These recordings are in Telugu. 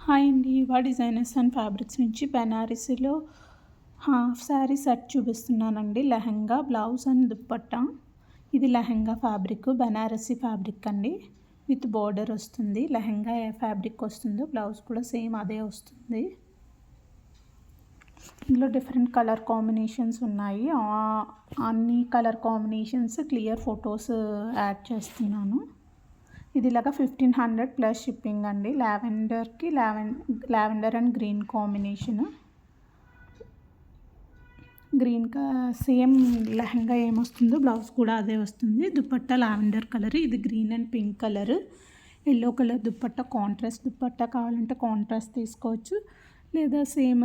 హాయ్ అండి. డిజైనర్స్ అండ్ ఫ్యాబ్రిక్స్ నుంచి బెనారసీలో హాఫ్ శారీ సెట్ చూపిస్తున్నానండి. Lehenga, blouse and dupatta. ఇది లెహంగా ఫ్యాబ్రిక్, బెనారసీ ఫ్యాబ్రిక్ అండి. విత్ బోర్డర్ వస్తుంది. లెహంగా ఏ ఫ్యాబ్రిక్ వస్తుందో బ్లౌజ్ కూడా సేమ్ అదే వస్తుంది. ఇందులో డిఫరెంట్ కలర్ కాంబినేషన్స్ ఉన్నాయి. అన్ని colour combinations clear photos add చేస్తున్నాను. ఇది ఇలాగా 1500 ప్లస్ షిప్పింగ్ అండి. Lavender and green combination. Green same lehenga ఏమొస్తుందో బ్లౌజ్ కూడా అదే వస్తుంది. దుపట్టా లావెండర్ కలర్, ఇది green and pink colour. Yellow colour dupatta, contrast dupatta కావాలంటే కాంట్రాస్ట్ తీసుకోవచ్చు, లేదా సేమ్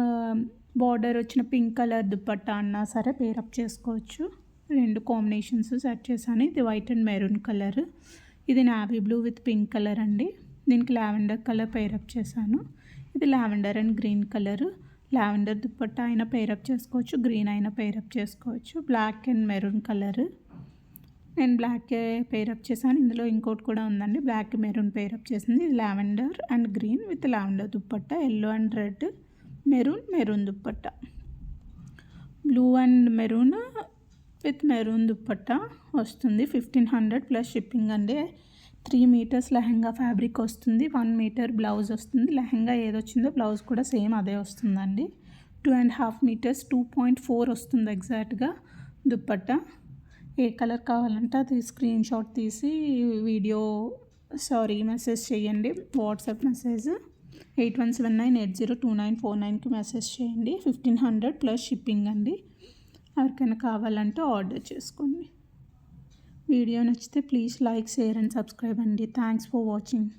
బార్డర్ వచ్చిన పింక్ కలర్ దుపట్టా అన్నా సరే పేరప్ చేసుకోవచ్చు. రెండు కాంబినేషన్స్ సెట్ చేశాను. ఇది వైట్ అండ్ మెరూన్ కలర్, ఇది navy blue with pink colour అండి. దీనికి లావెండర్ కలర్ పేరప్ చేశాను. ఇది lavender and green colour. Lavender dupatta అయినా పేరప్ చేసుకోవచ్చు, గ్రీన్ అయినా పేరప్ చేసుకోవచ్చు. బ్లాక్ అండ్ మెరూన్ కలర్, నేను బ్లాక్ పేరప్ చేశాను. ఇందులో ఇంకోటి కూడా ఉందండి, బ్లాక్ మెరూన్ పేరప్ చేసింది. ఇది lavender and green with lavender dupatta. Yellow and red, maroon dupatta. Blue and maroon with maroon dupatta వస్తుంది. 1500 ప్లస్ షిప్పింగ్ అండి. 3 మీటర్స్ లెహంగా ఫ్యాబ్రిక్ వస్తుంది. 1 మీటర్ బ్లౌజ్ వస్తుంది. లెహంగా ఏదొచ్చిందో బ్లౌజ్ కూడా సేమ్ అదే వస్తుందండి. 2.5 మీటర్స్ 2.4 వస్తుంది ఎగ్జాక్ట్గా దుపట్టా. ఏ కలర్ కావాలంటే అది స్క్రీన్ షాట్ తీసి మెసేజ్ చేయండి. వాట్సాప్ మెసేజ్ 8179802949కి మెసేజ్ చేయండి. 1500 ప్లస్ షిప్పింగ్ అండి. ఎవరికైనా కావాలంటే ఆర్డర్ చేసుకోండి. వీడియో నచ్చితే please like, share and subscribe అండి. Thanks for watching.